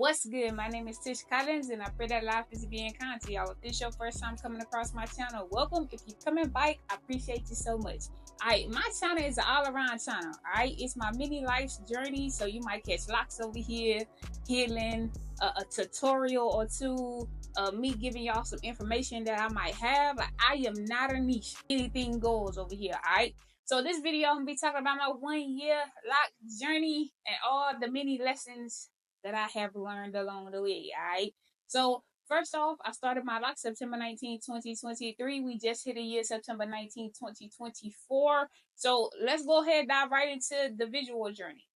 What's good? My name is Tish Collins, and I pray that life is being kind to y'all. If this is your first time coming across my channel, welcome. If you're coming by, I appreciate you so much. Alright, my channel is an all-around channel. Alright, it's my mini life's journey, so you might catch locks over here, healing, a tutorial or two, me giving y'all some information that I might have. Like, I am not a niche. Anything goes over here. Alright. So this video, I'm gonna be talking about my 1 year lock journey and all the many lessons that I have learned along the way. Alright. So first off, I started my lock September 19, 2023. We just hit a year, September 19, 2024. So let's go ahead and dive right into the visual journey.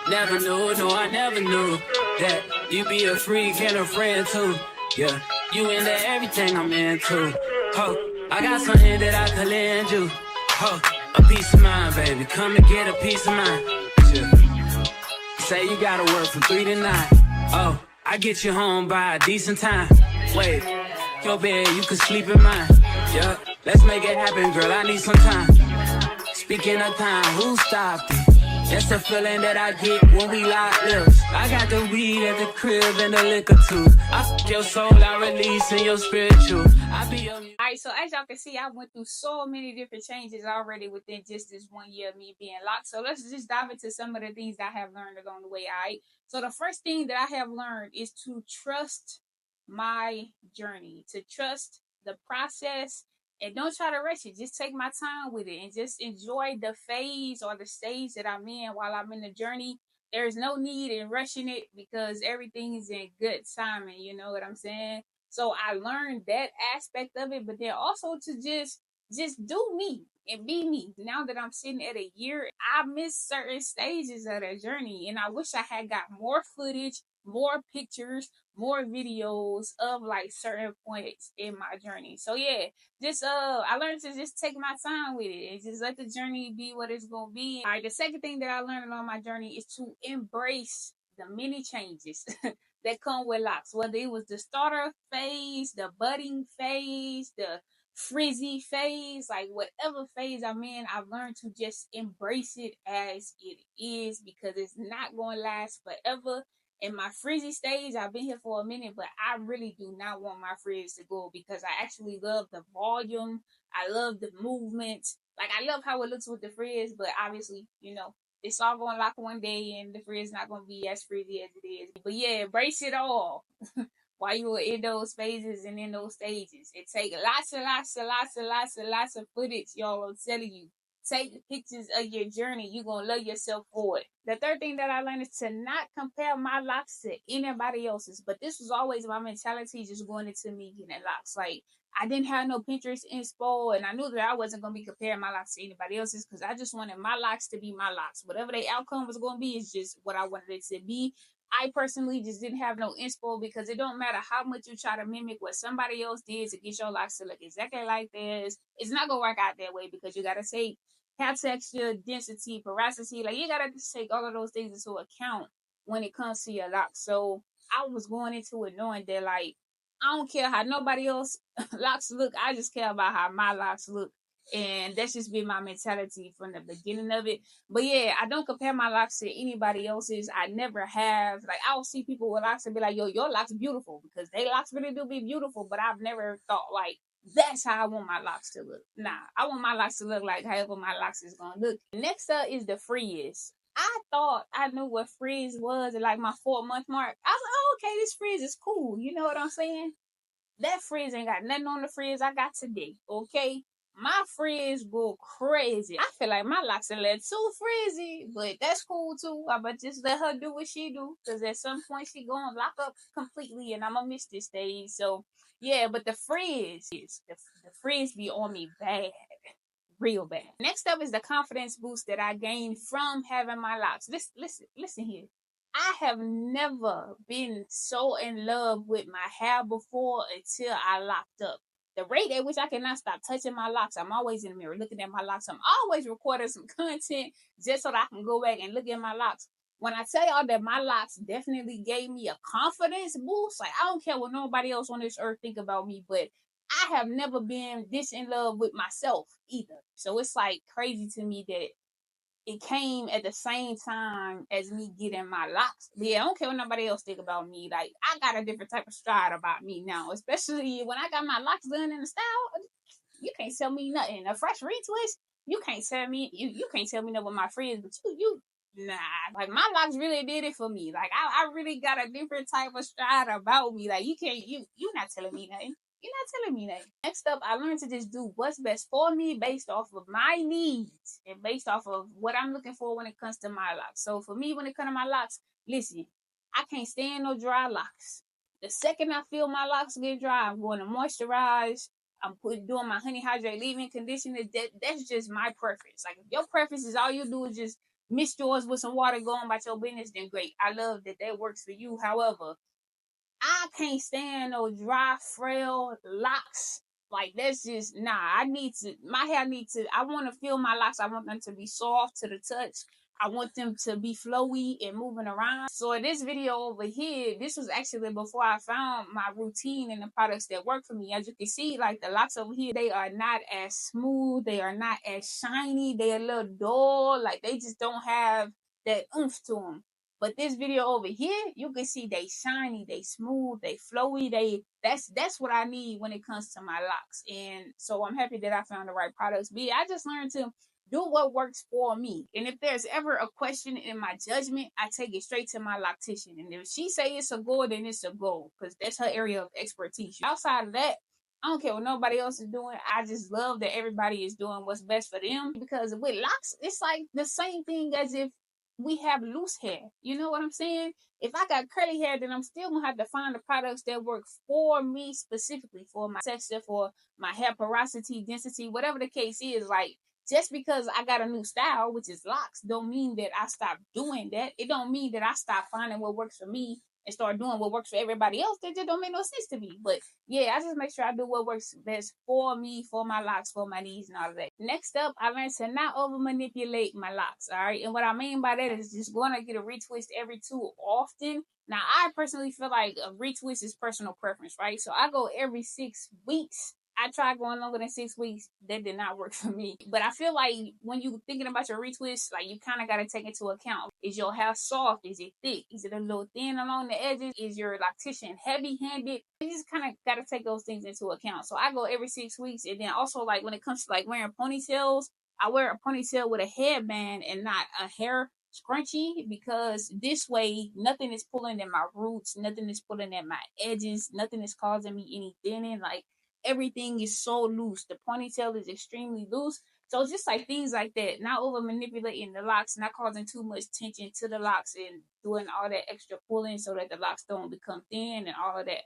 Never knew, no, I never knew that you be a freak and a friend too. Yeah, you into everything I'm into. Ho, I got something that I could lend you. Ho, a piece of mind, baby. Come and get a piece of mind. Yeah. Say you gotta work from 3 to 9. Oh, I get you home by a decent time. Wait, your bed, you can sleep in mine. Yeah, let's make it happen, girl. I need some time. Speaking of time, who stopped it? That's the feeling that I get when we lock lips. I got the weed at the crib and the liquor too. I fuck your soul, I release in your spiritual. I be your... Alright, so as y'all can see, I went through so many different changes already within just this 1 year of me being locked. So let's just dive into some of the things that I have learned along the way. Alright. So the first thing that I have learned is to trust my journey, to trust the process. And don't try to rush it. Just take my time with it and just enjoy the phase or the stage that I'm in while I'm in the journey. There's no need in rushing it because everything is in good timing. You know what I'm saying? So I learned that aspect of it, but then also to just do me and be me. Now that I'm sitting at a year, I missed certain stages of that journey, and I wish I had got more footage, more pictures, more videos of like certain points in my journey. So yeah, just I learned to just take my time with it and just let the journey be what it's gonna be. All right, the second thing that I learned along my journey is to embrace the many changes that come with locks, whether it was the starter phase, the budding phase, the frizzy phase, like whatever phase I'm in, I've learned to just embrace it as it is because it's not going to last forever. In my frizzy stage, I've been here for a minute, but I really do not want my frizz to go because I actually love the volume. I love the movement. Like, I love how it looks with the frizz, but obviously, you know, it's all going to lock one day and the frizz not going to be as frizzy as it is. But yeah, embrace it all while you were in those phases and in those stages. It takes lots of footage, y'all. I'm telling you. Take pictures of your journey. You're going to love yourself for it. The third thing that I learned is to not compare my locks to anybody else's. But this was always my mentality just going into me getting locks. Like, I didn't have no Pinterest inspo, and I knew that I wasn't going to be comparing my locks to anybody else's because I just wanted my locks to be my locks. Whatever the outcome was going to be is just what I wanted it to be. I personally just didn't have no inspo because it don't matter how much you try to mimic what somebody else did to get your locks to look exactly like theirs. It's not going to work out that way because you got to take hair texture, density, porosity. Like, you gotta just take all of those things into account when it comes to your locks. So I was going into it knowing that, like, I don't care how nobody else locks look. I just care about how my locks look. And that's just been my mentality from the beginning of it. But yeah, I don't compare my locks to anybody else's. I never have. Like, I'll see people with locks and be like, yo, your locks beautiful because they locks really do be beautiful. But I've never thought, like, that's how I want my locks to look. Nah, I want my locks to look like however my locks is gonna look. Next up is the frizz. I thought I knew what frizz was at like my 4-month mark. I was like, oh, okay, this frizz is cool. You know what I'm saying? That frizz ain't got nothing on the frizz I got today, okay? My frizz go crazy. I feel like my locks are a little too frizzy, but that's cool too. I but just let her do what she do, because at some point she gonna lock up completely, and I'm gonna miss this stage. So yeah, but the frizz be on me bad, real bad. Next up is the confidence boost that I gained from having my locks. Listen here. I have never been so in love with my hair before until I locked up. The rate at which I cannot stop touching my locks. I'm always in the mirror looking at my locks. I'm always recording some content just so that I can go back and look at my locks. when I tell y'all that my locks definitely gave me a confidence boost, like I don't care what nobody else on this earth think about me, but I have never been this in love with myself either. So it's like crazy to me that it came at the same time as me getting my locks. Yeah, I don't care what nobody else think about me. Like I got a different type of stride about me now, especially when I got my locks done in the style. You can't tell me nothing. A fresh retwist, you can't tell me you can't tell me nothing with my friends, but you nah. Like my locks really did it for me. Like I really got a different type of stride about me. Like you not telling me nothing. You're not telling me that. Next up, I learned to just do what's best for me based off of my needs and based off of what I'm looking for when it comes to my locks. So for me, when it comes to my locks, listen, I can't stand no dry locks. The second I feel my locks get dry, I'm going to moisturize. I'm doing my honey hydrate leave-in conditioner. That's just my preference. Like if your preference is all you do is just mist yours with some water, go on about your business, then great. I love that works for you. However, I can't stand no dry, frail locks. Like that's just I need to. My hair needs to. I want to feel my locks. I want them to be soft to the touch. I want them to be flowy and moving around. So in this video over here, this was actually before I found my routine and the products that work for me. As you can see, like the locks over here, they are not as smooth. They are not as shiny. They're a little dull. Like they just don't have that oomph to them. But this video over here, you can see they shiny, they smooth, they flowy, that's what I need when it comes to my locks. And so I'm happy that I found the right products. I just learned to do what works for me. And if there's ever a question in my judgment, I take it straight to my loctician. And if she say it's a go, then it's a go, because that's her area of expertise. Outside of that, I don't care what nobody else is doing. I just love that everybody is doing what's best for them. Because with locks, it's like the same thing as if we have loose hair. You know what I'm saying? If I got curly hair, then I'm still gonna have to find the products that work for me specifically, for my texture, for my hair porosity, density, whatever the case is. Like just because I got a new style, which is locks, don't mean that I stop doing that. It don't mean that I stop finding what works for me and start doing what works for everybody else. That just don't make no sense to me. But yeah, I just make sure I do what works best for me, for my locks, for my needs, and all of that. Next up, I learned to not over manipulate my locks. All right, and what I mean by that is just going to get a retwist every too often. Now, I personally feel like a retwist is personal preference, right? So I go every 6 weeks. I tried going longer than 6 weeks. That did not work for me. But I feel like when you're thinking about your retwist, like you kind of got to take into account, is your hair soft? Is it thick? Is it a little thin along the edges? Is your loctician heavy-handed? You just kind of got to take those things into account. So I go every 6 weeks. And then also like when it comes to like wearing ponytails, I wear a ponytail with a headband and not a hair scrunchie, because this way nothing is pulling at my roots, nothing is pulling at my edges, nothing is causing me any thinning. Like everything is so loose. The ponytail is extremely loose. So just like things like that, not over manipulating the locks, not causing too much tension to the locks and doing all that extra pulling so that the locks don't become thin and all of that.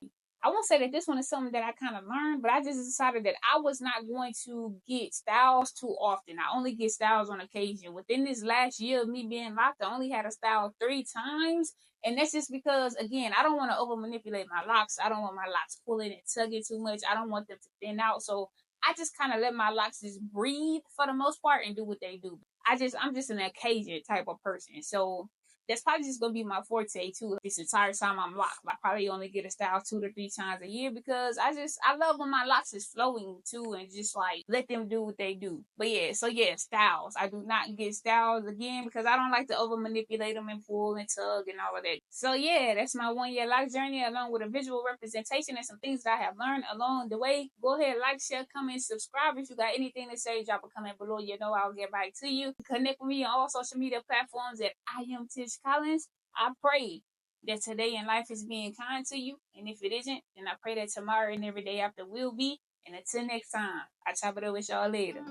I won't say that this one is something that I kind of learned, but I just decided that I was not going to get styles too often. I only get styles on occasion. Within this last year of me being locked, I only had a style 3 times. And that's just because, again, I don't want to over manipulate my locks. I don't want my locks pulling and tugging too much. I don't want them to thin out. So I just kind of let my locks just breathe for the most part and do what they do. I'm just an occasion type of person. So that's probably just gonna be my forte too. This entire time I'm locked, I probably only get a style 2 to 3 times a year, because I love when my locks is flowing too, and just like let them do what they do. But yeah, so yeah, styles. I do not get styles again because I don't like to over manipulate them and pull and tug and all of that. So yeah, that's my 1 year Loc journey, along with a visual representation and some things that I have learned along the way. Go ahead, like, share, comment, subscribe. If you got anything to say, drop a comment below. You know I'll get back to you. Connect with me on all social media platforms at I am Tish Collins. I pray that today in life is being kind to you, and if it isn't, then I pray that tomorrow and every day after will be. And until next time, I chop it up with y'all later.